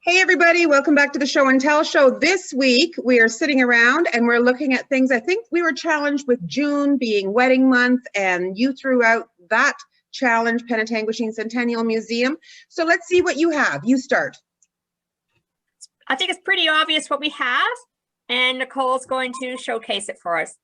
Hey everybody, welcome back to the Show and Tell show. This week we are sitting around and we're looking at things. I think we were challenged with June being wedding month, and you threw out that challenge, Penetanguishene Centennial Museum. So let's see what you have. You start. I think it's pretty obvious what we have, and Nicole's going to showcase it for us.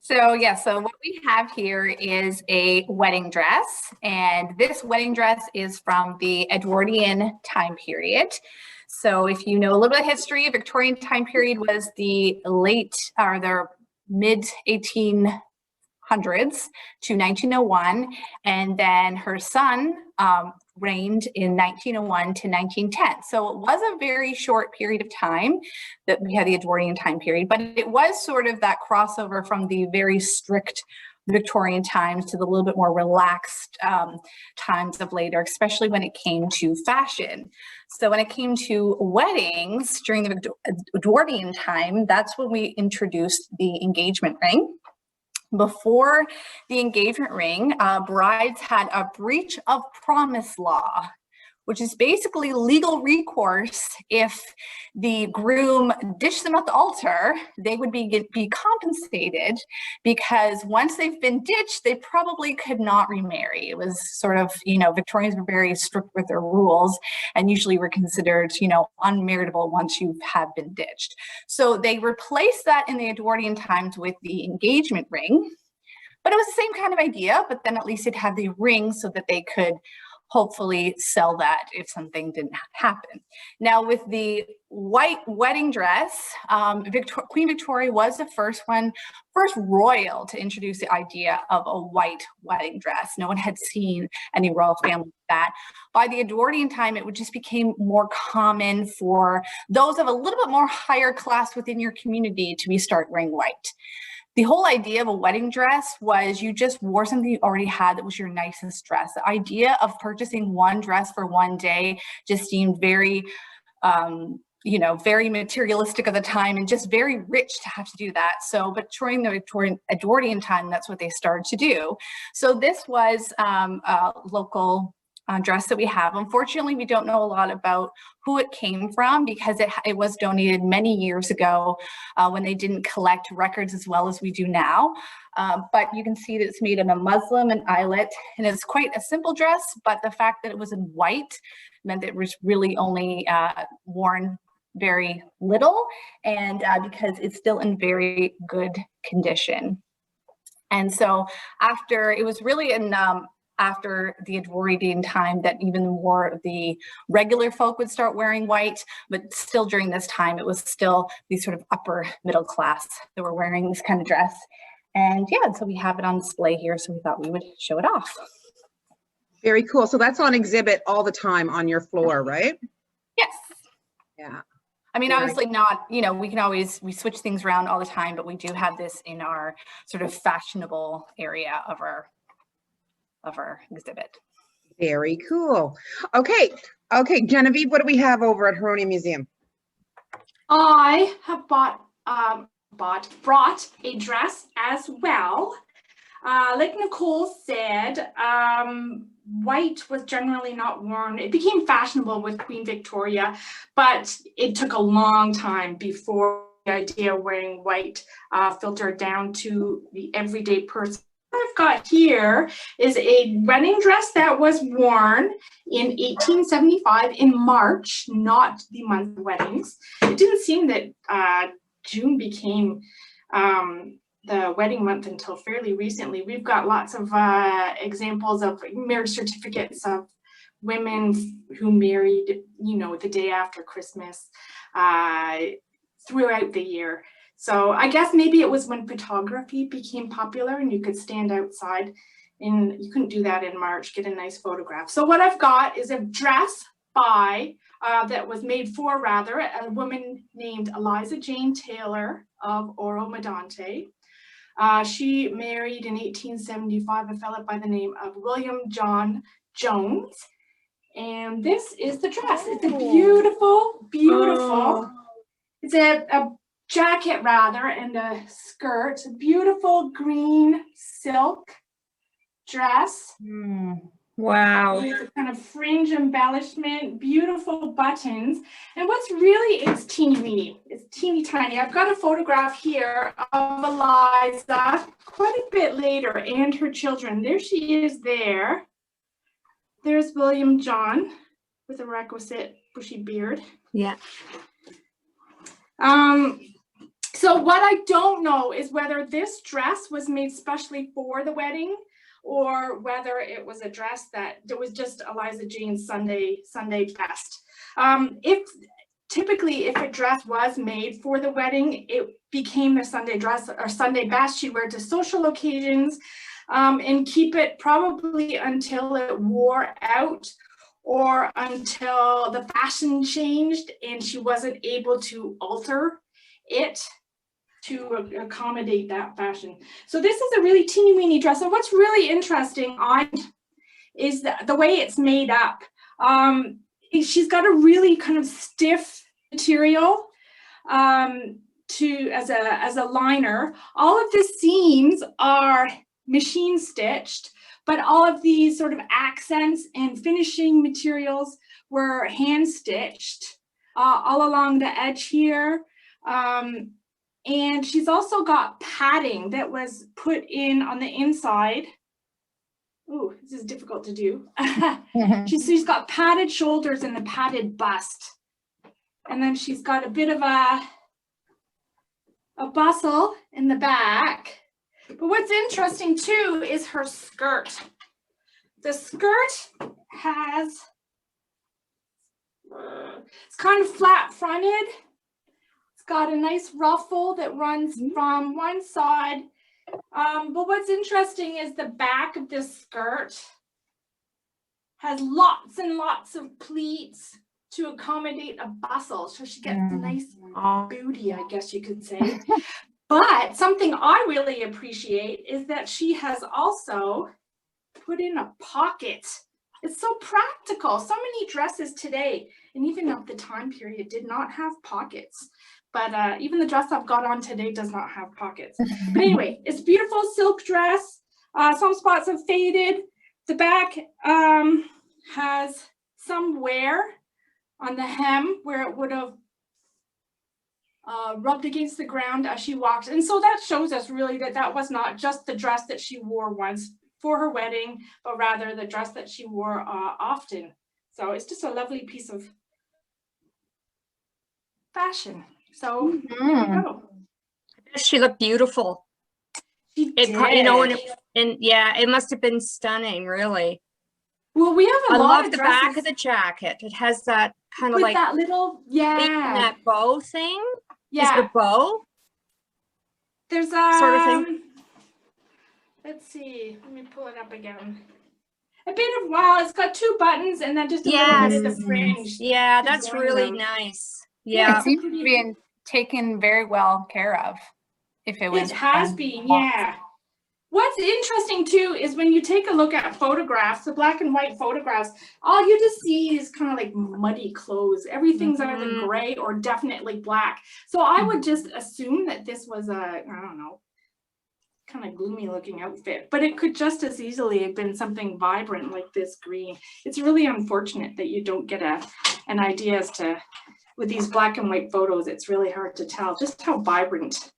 So what we have here is a wedding dress, and this wedding dress is from the Edwardian time period. So if you know a little bit of history, Victorian time period was the mid 1800s to 1901, and then her son reigned in 1901 to 1910. So it was a very short period of time that we had the Edwardian time period, but it was sort of that crossover from the very strict Victorian times to the little bit more relaxed times of later, especially when it came to fashion. So when it came to weddings during the Edwardian time, that's when we introduced the engagement ring. Before the engagement ring, brides had a breach of promise law, which is basically legal recourse. If the groom ditched them at the altar, they would be compensated, because once they've been ditched, they probably could not remarry. It was sort of, Victorians were very strict with their rules and usually were considered, unmarriageable once you have been ditched. So they replaced that in the Edwardian times with the engagement ring. But it was the same kind of idea, but then at least they'd have the ring so that they could hopefully sell that if something didn't happen. Now with the white wedding dress, Queen Victoria was the first royal to introduce the idea of a white wedding dress. No one had seen any royal family with that. By the Edwardian time, it just became more common for those of a little bit more higher class within your community to start wearing white. The whole idea of a wedding dress was you just wore something you already had that was your nicest dress. The idea of purchasing one dress for one day just seemed very, very materialistic at the time and just very rich to have to do that. So, but during the Edwardian time, that's what they started to do. So this was a local dress that we have. Unfortunately, we don't know a lot about who it came from, because it was donated many years ago when they didn't collect records as well as we do now. But you can see that it's made in a muslin and eyelet, and it's quite a simple dress, but the fact that it was in white meant that it was really only worn very little, and because it's still in very good condition. And so it was really after the Edwardian time that even more of the regular folk would start wearing white, but still during this time, it was still the sort of upper middle class that were wearing this kind of dress. And so we have it on display here, so we thought we would show it off. Very cool. So that's on exhibit all the time on your floor, right? Yes. Yeah. I mean, obviously not, we switch things around all the time, but we do have this in our sort of fashionable area of our exhibit. Very cool. Okay, Genevieve, what do we have over at Huronia Museum? I have brought a dress as well. Like Nicole said, white was generally not worn. It became fashionable with Queen Victoria, but it took a long time before the idea of wearing white filtered down to the everyday person. What I've got here is a wedding dress that was worn in 1875 in March, not the month of weddings. It didn't seem that June became the wedding month until fairly recently. We've got lots of examples of marriage certificates of women who married, the day after Christmas throughout the year. So I guess maybe it was when photography became popular and you could stand outside, and you couldn't do that in March, get a nice photograph. So what I've got is a dress that was made for a woman named Eliza Jane Taylor of Oro Medonte. She married in 1875 a fellow by the name of William John Jones. And this is the dress. It's a beautiful, it's a jacket and a skirt, a beautiful green silk dress. Wow. With kind of fringe embellishment, beautiful buttons. And what's really, it's teeny weeny. It's teeny tiny. I've got a photograph here of Eliza quite a bit later and her children. There she is there. There's William John with a requisite bushy beard. Yeah. So what I don't know is whether this dress was made specially for the wedding, or whether it was a dress that was just Eliza Jane's Sunday best. Typically, if a dress was made for the wedding, it became the Sunday dress or Sunday best. She'd wear it to social occasions and keep it probably until it wore out, or until the fashion changed and she wasn't able to alter it to accommodate that fashion. So this is a really teeny weeny dress. And what's really interesting on is the way it's made up. She's got a really kind of stiff material as a liner. All of the seams are machine stitched, but all of these sort of accents and finishing materials were hand stitched all along the edge here. And she's also got padding that was put in on the inside. Oh, this is difficult to do. She's got padded shoulders and a padded bust. And then she's got a bit of a bustle in the back. But what's interesting too is her skirt. The skirt has, it's kind of flat fronted. Got a nice ruffle that runs from one side. But what's interesting is the back of this skirt has lots and lots of pleats to accommodate a bustle. So she gets a nice booty, I guess you could say. But something I really appreciate is that she has also put in a pocket. It's so practical. So many dresses today, and even of the time period, did not have pockets. But even the dress I've got on today does not have pockets. But anyway, it's a beautiful silk dress. Some spots have faded. The back has some wear on the hem where it would have rubbed against the ground as she walked. And so that shows us really that that was not just the dress that she wore once for her wedding, but rather the dress that she wore often. So it's just a lovely piece of fashion. So there we go. She looked beautiful. She It, did. you know, and yeah, it must have been stunning, really. Well, we have I a lot love of the dresses back of the jacket. It has that kind of with like that little, that bow thing. Is yeah. it a bow There's sort of thing? let's see, let me pull it up again. A bit of, well, it's got two buttons and then just a little bit of the fringe. Yeah, to that's join really them. nice. Yeah, Yeah. it seems to be taken very well care of. If it was, It has been, yeah. What's interesting too is when you take a look at photographs, the black and white photographs, all you just see is kind of like muddy clothes. Everything's either gray or definitely black. So I would just assume that this was a, I don't know, kind of gloomy looking outfit, but it could just as easily have been something vibrant like this green. It's really unfortunate that you don't get an idea as to, with these black and white photos, it's really hard to tell just how vibrant.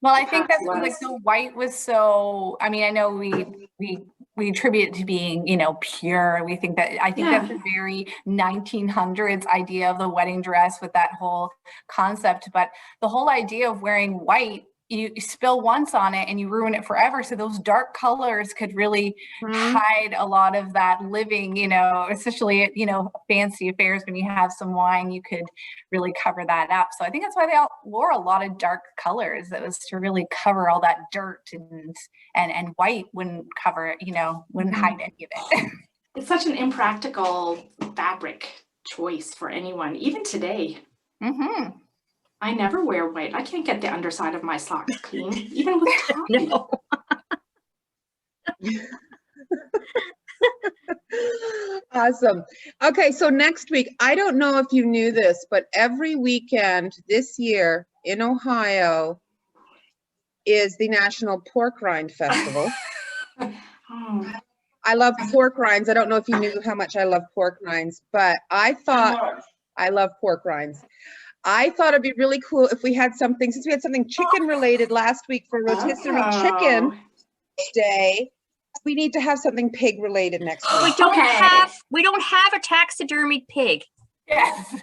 well, I think that's like the white was so, I mean, I know we attribute it to being, you know, pure. We think that, I think that's a very 1900s idea of the wedding dress with that whole concept. But the whole idea of wearing white, you spill once on it and you ruin it forever. So those dark colors could really hide a lot of that living, you know, especially at, you know, fancy affairs when you have some wine, you could really cover that up. So I think that's why they all wore a lot of dark colors. That was to really cover all that dirt, and white wouldn't cover it, you know, wouldn't hide any of it. It's such an impractical fabric choice for anyone, even today. I never wear white. I can't get the underside of my socks clean, even with time. No. Awesome. Okay, so next week, I don't know if you knew this, but every weekend this year in Ohio is the National Pork Rind Festival. I love pork rinds. I don't know if you knew how much I love pork rinds, but I thought I love pork rinds. I thought it'd be really cool if we had something, since we had something chicken related last week for rotisserie chicken day, we need to have something pig related next week. We don't have a taxidermied pig. Yes.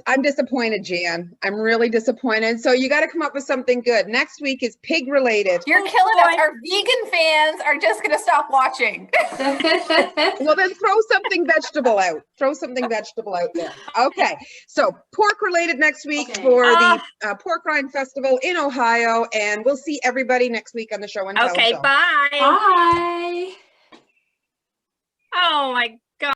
I'm disappointed, Jan. I'm really disappointed. So you got to come up with something good. Next week is pig related. You're killing us. Our vegan fans are just going to stop watching. Well, then throw something vegetable out. Throw something vegetable out there. Okay. So pork related next week for the Pork Rind Festival in Ohio. And we'll see everybody next week on the show and tell. Okay, show. bye. Bye. Oh my God.